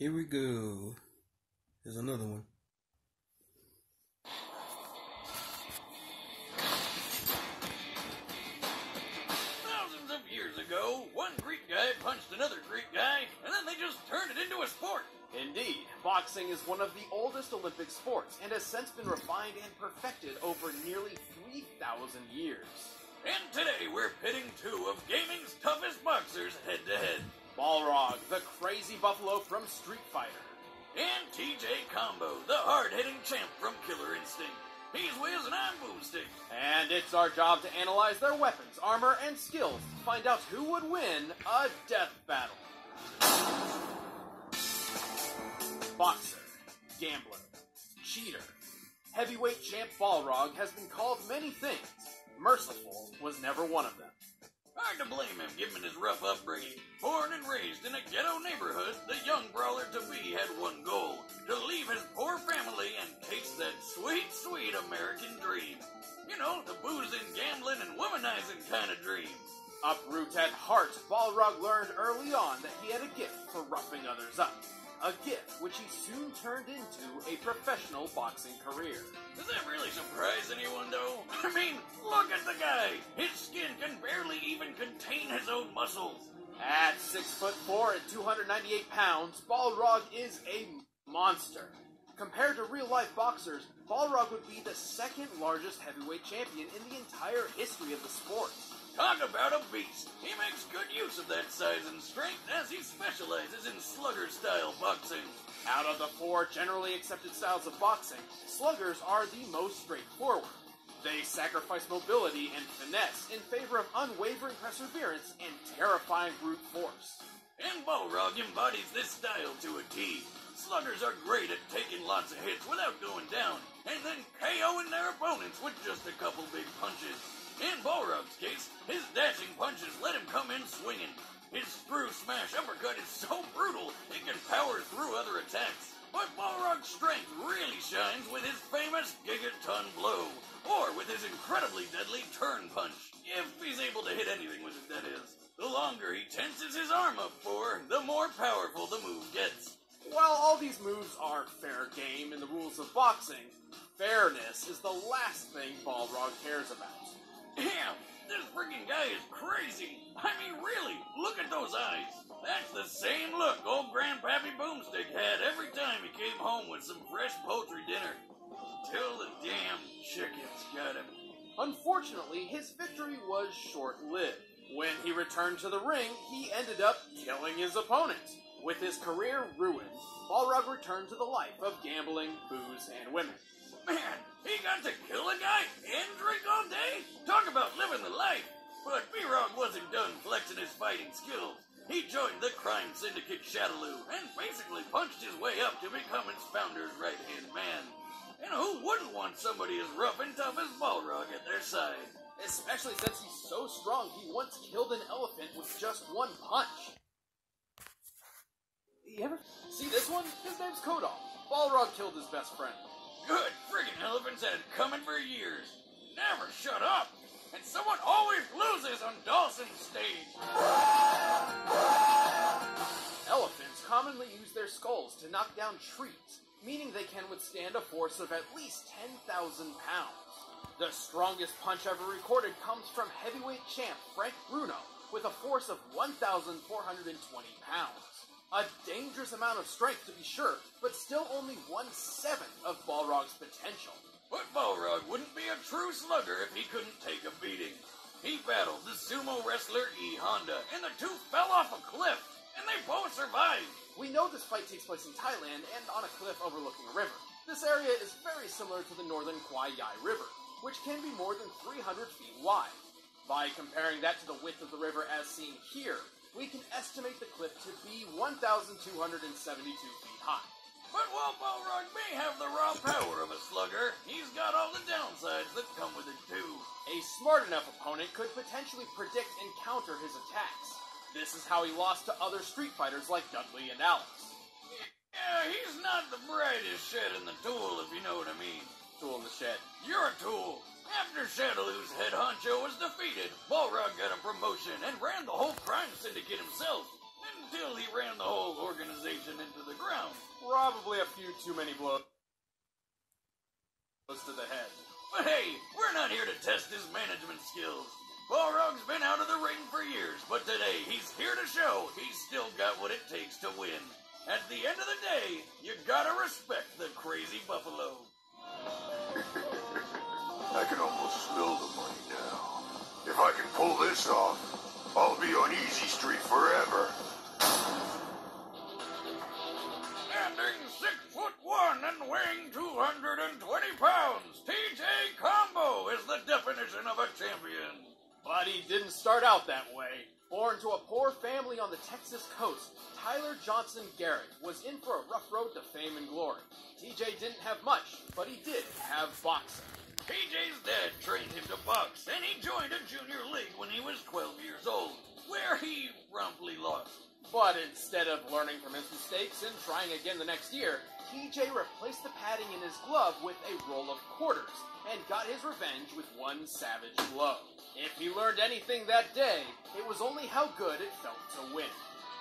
Here we go. There's another one. Thousands of years ago, one Greek guy punched another Greek guy, and then they just turned it into a sport. Indeed, boxing is one of the oldest Olympic sports and has since been refined and perfected over nearly 3,000 years. And today we're pitting two of gaming's toughest boxers head-to-head. Balrog, the crazy buffalo from Street Fighter. And TJ Combo, the hard-hitting champ from Killer Instinct. He's Wiz and I'm Boomstick. And it's our job to analyze their weapons, armor, and skills to find out who would win a death battle. Boxer, gambler, cheater. Heavyweight champ Balrog has been called many things. Merciful was never one of them. Hard to blame him given his rough upbringing. Born and raised in a ghetto neighborhood, the young brawler-to-be had one goal: to leave his poor family and chase that sweet, sweet American dream. You know, the boozing, gambling, and womanizing kind of dream. Uproot at heart, Balrog learned early on that he had a gift for roughing others up. A gift which he soon turned into a professional boxing career. Does that really surprise anyone, though? I mean, look at the guy! His skin can barely even contain his own muscles. At 6'4" and 298 pounds, Balrog is a monster. Compared to real-life boxers, Balrog would be the second largest heavyweight champion in the entire history of the sport. Talk about a beast. He makes good use of that size and strength as he specializes in slugger-style boxing. Out of the four generally accepted styles of boxing, sluggers are the most straightforward. They sacrifice mobility and finesse in favor of unwavering perseverance and terrifying brute force. And Balrog embodies this style to a T. Sluggers are great at taking lots of hits without going down, and then KOing their opponents with just a couple big punches. In Balrog's case, his dashing punches let him come in swinging. His screw smash uppercut is so brutal, it can power through other attacks. But Balrog's strength really shines with his famous gigaton blow, or with his incredibly deadly turn punch. If he's able to hit anything with it, that is. The longer he tenses his arm up for, the more powerful the move gets. While all these moves are fair game in the rules of boxing, fairness is the last thing Balrog cares about. Damn, this freaking guy is crazy. I mean, really, look at those eyes. That's the same look old Grandpappy Boomstick had every time he came home with some fresh poultry dinner. Till the damn chickens got him. Unfortunately, his victory was short-lived. When he returned to the ring, he ended up killing his opponent. With his career ruined, Balrog returned to the life of gambling, booze, and women. Man, he got to kill a guy and drink all day? Talk about living the life. But B-Rog wasn't done flexing his fighting skills. He joined the crime syndicate Shadaloo and basically punched his way up to become its founder's right-hand man. And who wouldn't want somebody as rough and tough as Balrog at their side? Especially since he's so strong, he once killed an elephant with just one punch. You ever see this one? His name's Kodal. Balrog killed his best friend. Good friggin' elephants had it coming for years. Never shut up. And someone always loses on Dawson's stage. Elephants commonly use their skulls to knock down trees, meaning they can withstand a force of at least 10,000 pounds. The strongest punch ever recorded comes from heavyweight champ Frank Bruno with a force of 1,420 pounds. A dangerous amount of strength to be sure, but still only 1/7 of Balrog's potential. But Balrog wouldn't be a true slugger if he couldn't take a beating. He battled the sumo wrestler E. Honda, and the two fell off a cliff, and they both survived. We know this fight takes place in Thailand and on a cliff overlooking a river. This area is very similar to the northern Kwai Yai River, which can be more than 300 feet wide. By comparing that to the width of the river as seen here, we can estimate the cliff to be 1,272 feet high. But while Balrog may have the raw power of a slugger, he's got all the downsides that come with it too. A smart enough opponent could potentially predict and counter his attacks. This is how he lost to other Street Fighters like Dudley and Alex. Yeah, he's not the brightest shed in the tool, if you know what I mean. Tool in the shed. You're a tool. After Shadaloo's head honcho was defeated, Balrog got a promotion and ran the whole crime syndicate himself, until he ran the whole organization into the ground. ground. Probably a few too many blows to the head. But hey, we're not here to test his management skills. Balrog's been out of the ring for years, but today he's here to show he's still got what it takes to win. At the end of the day, you gotta respect the crazy buffalo. I can almost smell the money now. If I can pull this off, I'll be on Easy Street forever. Standing 6'1" and weighing 220 pounds, TJ Combo is the definition of a champion. But he didn't start out that way. Born to a poor family on the Texas coast, Tyler Johnson Garrett was in for a rough road to fame and glory. TJ didn't have much, but he did have boxing. TJ's dad trained him to box, and he joined a junior league when he was 12 years old, where he promptly lost. But instead of learning from his mistakes and trying again the next year, TJ replaced the padding in his glove with a roll of quarters and got his revenge with one savage blow. If he learned anything that day, it was only how good it felt to win.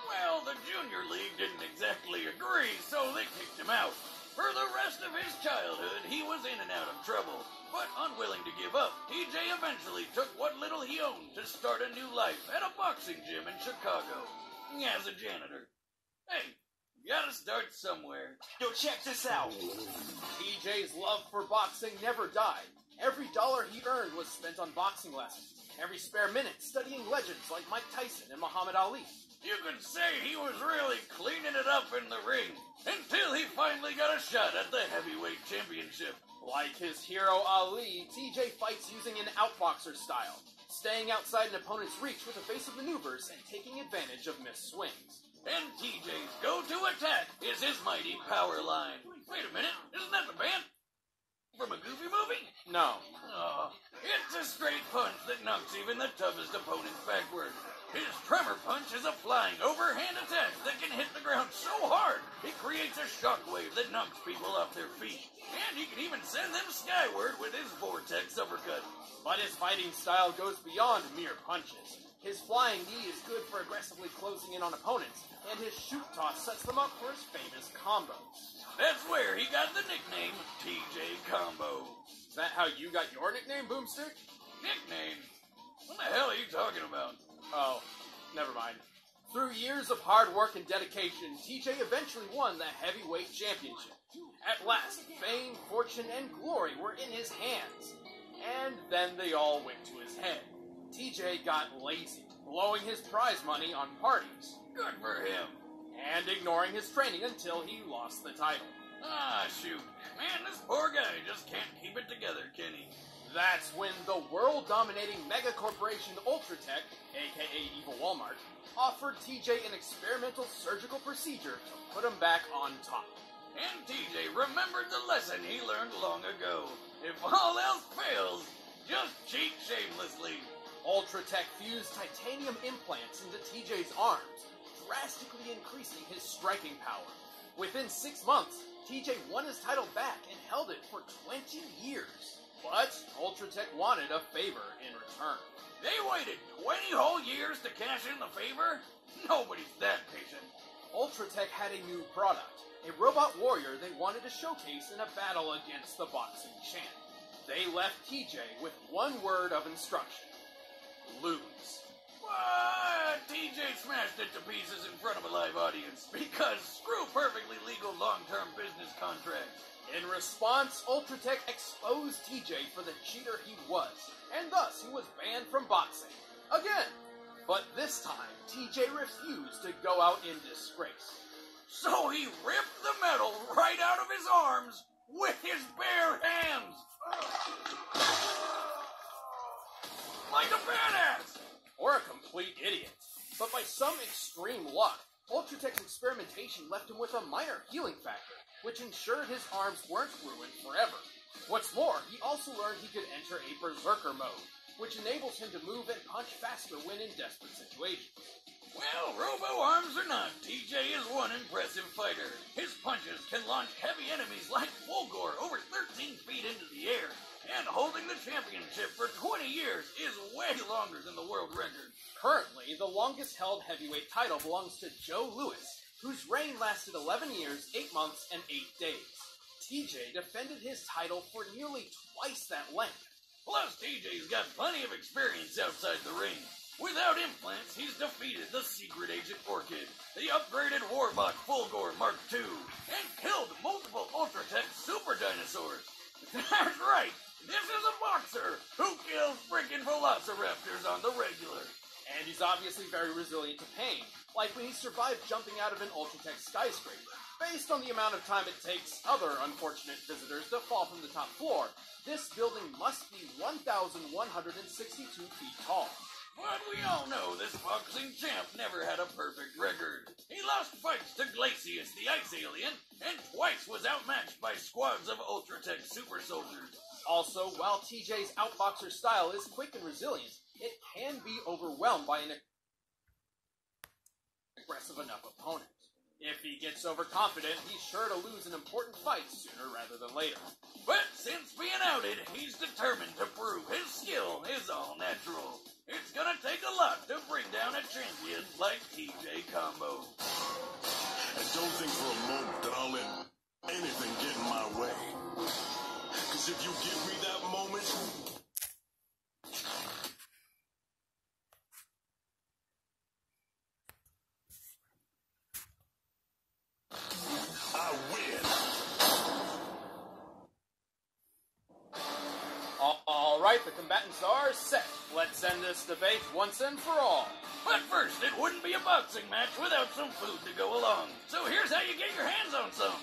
Well, the junior league didn't exactly agree, so they kicked him out. For the rest of his childhood, he was in and out of trouble. But unwilling to give up, TJ eventually took what little he owned to start a new life at a boxing gym in Chicago. As a janitor. Hey, you gotta start somewhere. Yo, check this out. TJ's love for boxing never died. Every dollar he earned was spent on boxing lessons. Every spare minute studying legends like Mike Tyson and Muhammad Ali. You could say he was really cleaning it up in the ring until he finally got a shot at the heavyweight championship. Like his hero Ali, TJ fights using an outboxer style, staying outside an opponent's reach with evasive maneuvers and taking advantage of missed swings. And TJ's go-to attack is his mighty power line. Wait a minute, isn't that the band from a Goofy movie? No. Oh, it's a straight punch that knocks even the toughest opponents backward. His tremor punch is a flying overhand attack that can hit the ground so hard it creates a shockwave that knocks people off their feet. And he can even send them skyward with his vortex uppercut. But his fighting style goes beyond mere punches. His flying knee is good for aggressively closing in on opponents, and his shoot toss sets them up for his famous combos. That's where he got the nickname TJ Combo. Is that how you got your nickname, Boomstick? Nickname? What the hell are you talking about? Oh, never mind. Through years of hard work and dedication, TJ eventually won the heavyweight championship. At last, fame, fortune, and glory were in his hands. And then they all went to his head. TJ got lazy, blowing his prize money on parties. Good for him. And ignoring his training until he lost the title. Ah, shoot. Man, this poor guy just can't keep it together, can he? That's when the world-dominating mega-corporation Ultratech, aka Evil Walmart, offered TJ an experimental surgical procedure to put him back on top. And TJ remembered the lesson he learned long ago. If all else fails, just cheat shamelessly. Ultratech fused titanium implants into TJ's arms, drastically increasing his striking power. Within 6 months, TJ won his title back and held it for 20 years. But Ultratech wanted a favor in return. They waited 20 whole years to cash in the favor? Nobody's that patient. Ultratech had a new product, a robot warrior they wanted to showcase in a battle against the boxing champ. They left TJ with one word of instruction: lose. But TJ smashed it to pieces in front of a live audience because screw perfectly legal long-term business contracts. In response, Ultratech exposed TJ for the cheater he was, and thus he was banned from boxing. Again. But this time, TJ refused to go out in disgrace. So he ripped the metal right out of his arms with his bare hands. Like a badass! Or a complete idiot. But by some extreme luck, Ultratech's experimentation left him with a minor healing factor, which ensured his arms weren't ruined forever. What's more, he also learned he could enter a berserker mode, which enables him to move and punch faster when in desperate situations. Well, robo-arms or not, TJ is one impressive fighter. His punches can launch heavy enemies like Fulgore over 13 feet into the air, and holding the championship for 20 years is way longer than the world record. Currently, the longest-held heavyweight title belongs to Joe Louis, whose reign lasted 11 years, 8 months, and 8 days. TJ defended his title for nearly twice that length. Plus, TJ's got plenty of experience outside the ring. Without implants, he's defeated the Secret Agent Orchid, the upgraded Warbot Fulgore Mark II, and killed multiple Ultratech Super Dinosaurs. That's right, this is a boxer who kills freaking velociraptors on the regular. And he's obviously very resilient to pain, like when he survived jumping out of an Ultratech skyscraper. Based on the amount of time it takes other unfortunate visitors to fall from the top floor, this building must be 1,162 feet tall. But we all know this boxing champ never had a perfect record. He lost fights to Glacius, the Ice Alien, and twice was outmatched by squads of Ultratech super soldiers. Also, while TJ's outboxer style is quick and resilient, it can be overwhelmed by an aggressive enough opponent. If he gets overconfident, he's sure to lose an important fight sooner rather than later. But since being outed, he's determined to prove his skill is all natural. It's gonna take a lot to bring down a champion like TJ Combo. And don't think for a moment that I'll let anything get in my way. Because if you give me that moment, I win. Alright, the combatants are set. Let's end this debate once and for all. But first, it wouldn't be a boxing match without some food to go along. So here's how you get your hands on some.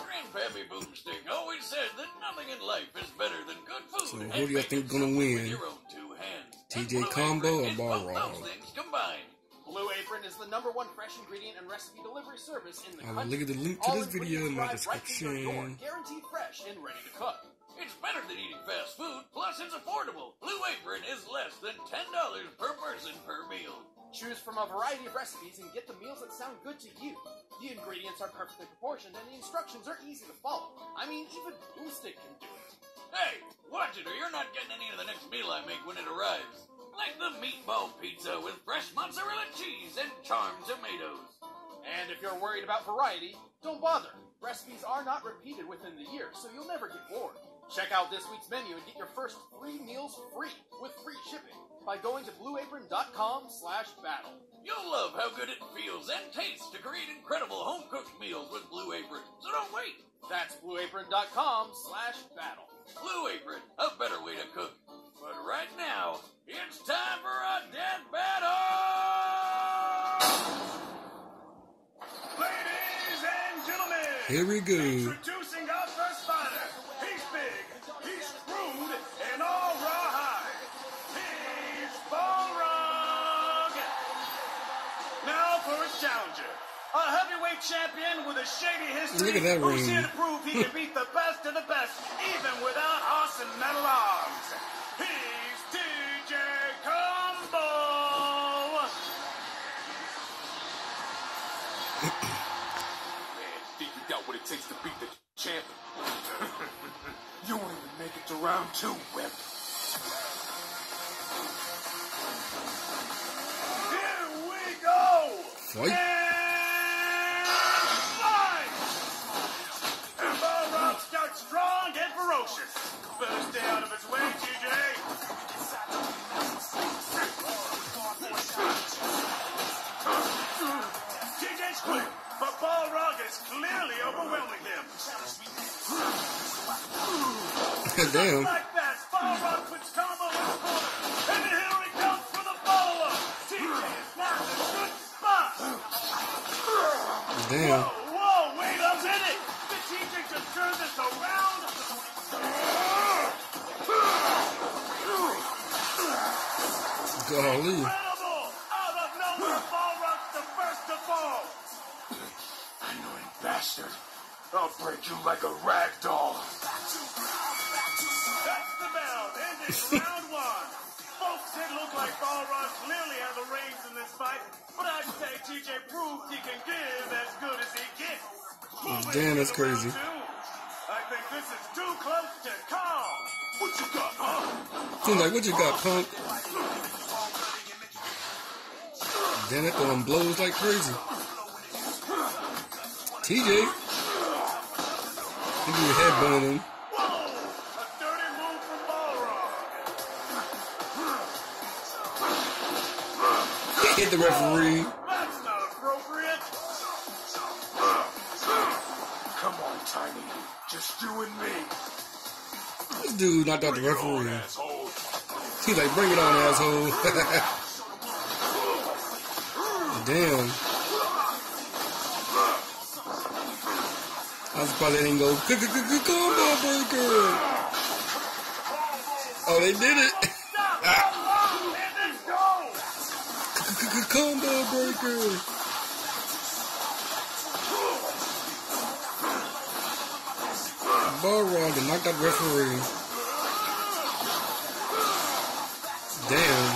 Grandpappy Boomstick always said that nothing in life is better than good food. So who do y'all think gonna win? Your own two hands. TJ Combo or Balrog? Those things combined. Blue Apron is the #1 fresh ingredient and recipe delivery service in the I will country. look at the link to this video in my description. Guaranteed fresh and ready to cook. It's better than eating fast food, plus it's affordable. Blue Apron is less than $10 per person per meal. Choose from a variety of recipes and get the meals that sound good to you. The ingredients are perfectly proportioned and the instructions are easy to follow. I mean, even Boomstick can do it. Hey, watch it or you're not getting any of the next meal I make when it arrives. Like the meatball pizza with fresh mozzarella cheese and charmed tomatoes. And if you're worried about variety, don't bother. Recipes are not repeated within the year, so you'll never get bored. Check out this week's menu and get your first 3 meals free with free shipping by going to blueapron.com/battle. You'll love how good it feels and tastes to create incredible home-cooked meals with Blue Apron, so don't wait. That's blueapron.com/battle. Blue Apron, a better way to cook. But right now, it's time for a dead battle! ladies and gentlemen, Here we go. introducing our first fighter. He's big, he's crude, and all rawhide. He's Balrog. Now for his challenger. A heavyweight champion with a shady history. Look at that who's ring. here to prove he can beat the best of the best, even without horse and metal arms. He's TJ Combo. Man, think you got what it takes to beat the champ? You won't even make it to round 2, Wimp. Here we go. Fight. And Balrog starts strong and ferocious. Better stay out of his way, TJ. TJ's quick, but Balrog is clearly overwhelming him. Damn. Like that, Balrog puts Combo in the corner. And here he comes for the follow-up. TJ is not in a good spot. Damn. Whoa, wait a minute! Did TJ just turn this around? Golly. Incredible! Out of nowhere, Balrog's the first to fall. Annoying bastard. I'll break you like a rag doll. That's the bell, ending round 1. Folks, it looked like Balrog clearly has the reins in this fight, but I'd say TJ proved he can give as good as he gets. Damn, that's crazy. Round 2. I think this is too close to call. What you got, huh? Seems like, what you got, punk? Damn, they're throwing blows like crazy. TJ. He was headbutting him. Whoa! A dirty move from Balrog. He hit the referee. That's not appropriate. Come on, Tiny. Just you and me. This dude knocked out the Bring it on, referee. asshole. He's like, bring it on, asshole. Damn. I was surprised they didn't go combo breaker. Oh, they did it. Combo breaker. Balrog knocked out the referee. Damn.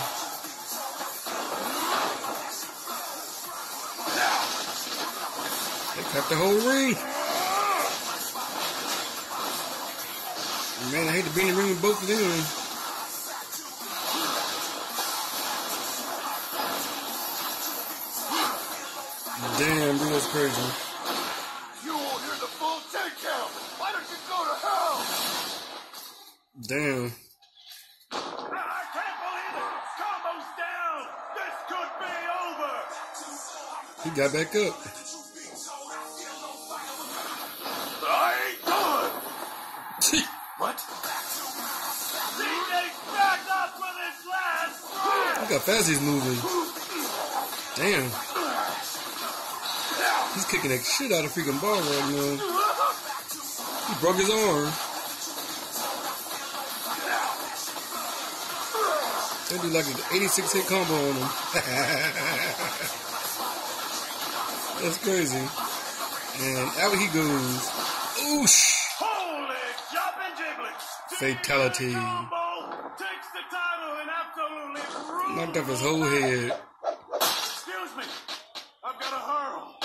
They cut the whole ring. Man, I hate to be in the ring with both of them. Damn, dude, that's crazy. You won't hear the full 10 count. Why don't you go to hell? Damn. I can't believe it. Combo's down. This could be over. He got back up. I ain't done. What? TJ's back up with his last strike. Look how fast he's moving. Damn. He's kicking that shit out of freaking Balrog, man. He broke his arm. That dude like an 86 hit combo on him. That's crazy. And out he goes. Oosh. Holy jumping giblets. Fatality. Combo takes the title and absolutely rules. Knocked off his whole head. Excuse me. I've got a hurl.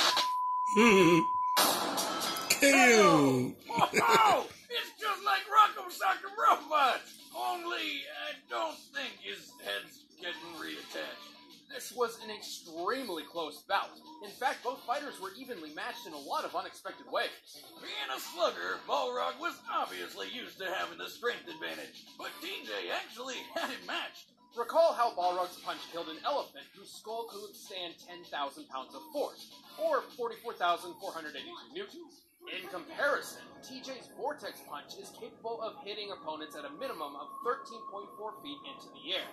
KO. Wow! It's just like Rocco Soccer Robot! Only I don't think his head's getting reattached. This was an extremely close bout. In fact, both fighters were evenly matched in a lot of unexpected ways. Being a slugger, Balrog was obviously used to having the strength advantage, but TJ actually had him matched. Recall how Balrog's punch killed an elephant whose skull could withstand 10,000 pounds of force, or 44,482 newtons. In comparison, TJ's Vortex Punch is capable of hitting opponents at a minimum of 13.4 feet into the air,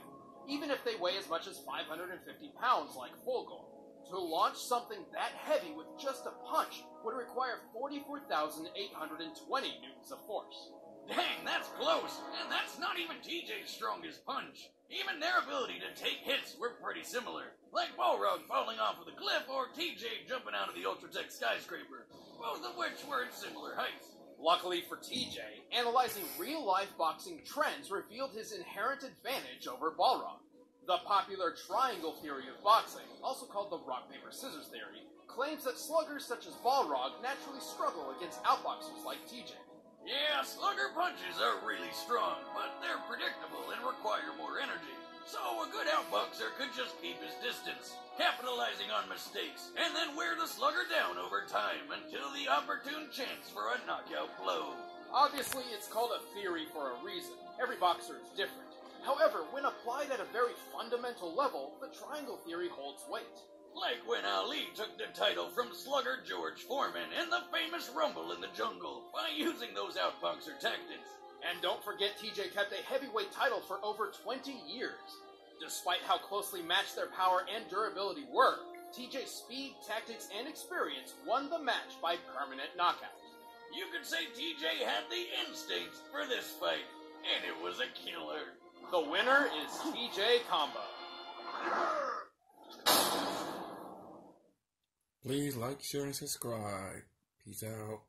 even if they weigh as much as 550 pounds like Fulgor. To launch something that heavy with just a punch would require 44,820 newtons of force. Dang, that's close, and that's not even TJ's strongest punch. Even their ability to take hits were pretty similar, like Balrog falling off of the cliff or TJ jumping out of the Ultratech skyscraper, both of which were at similar heights. Luckily for TJ, analyzing real-life boxing trends revealed his inherent advantage over Balrog. The popular triangle theory of boxing, also called the rock-paper-scissors theory, claims that sluggers such as Balrog naturally struggle against outboxers like TJ. Yeah, slugger punches are really strong, but they're predictable and require more energy. So a good outboxer could just keep his distance, capitalizing on mistakes, and then wear the slugger down over time until the opportune chance for a knockout blow. Obviously, it's called a theory for a reason. Every boxer is different. However, when applied at a very fundamental level, the triangle theory holds weight. Like when Ali took the title from slugger George Foreman in the famous Rumble in the Jungle by using those outboxer tactics. And don't forget TJ kept a heavyweight title for over 20 years. Despite how closely matched their power and durability were, TJ's speed, tactics, and experience won the match by permanent knockout. You could say TJ had the instincts for this fight, and it was a killer. The winner is TJ Combo. Please like, share, and subscribe. Peace out.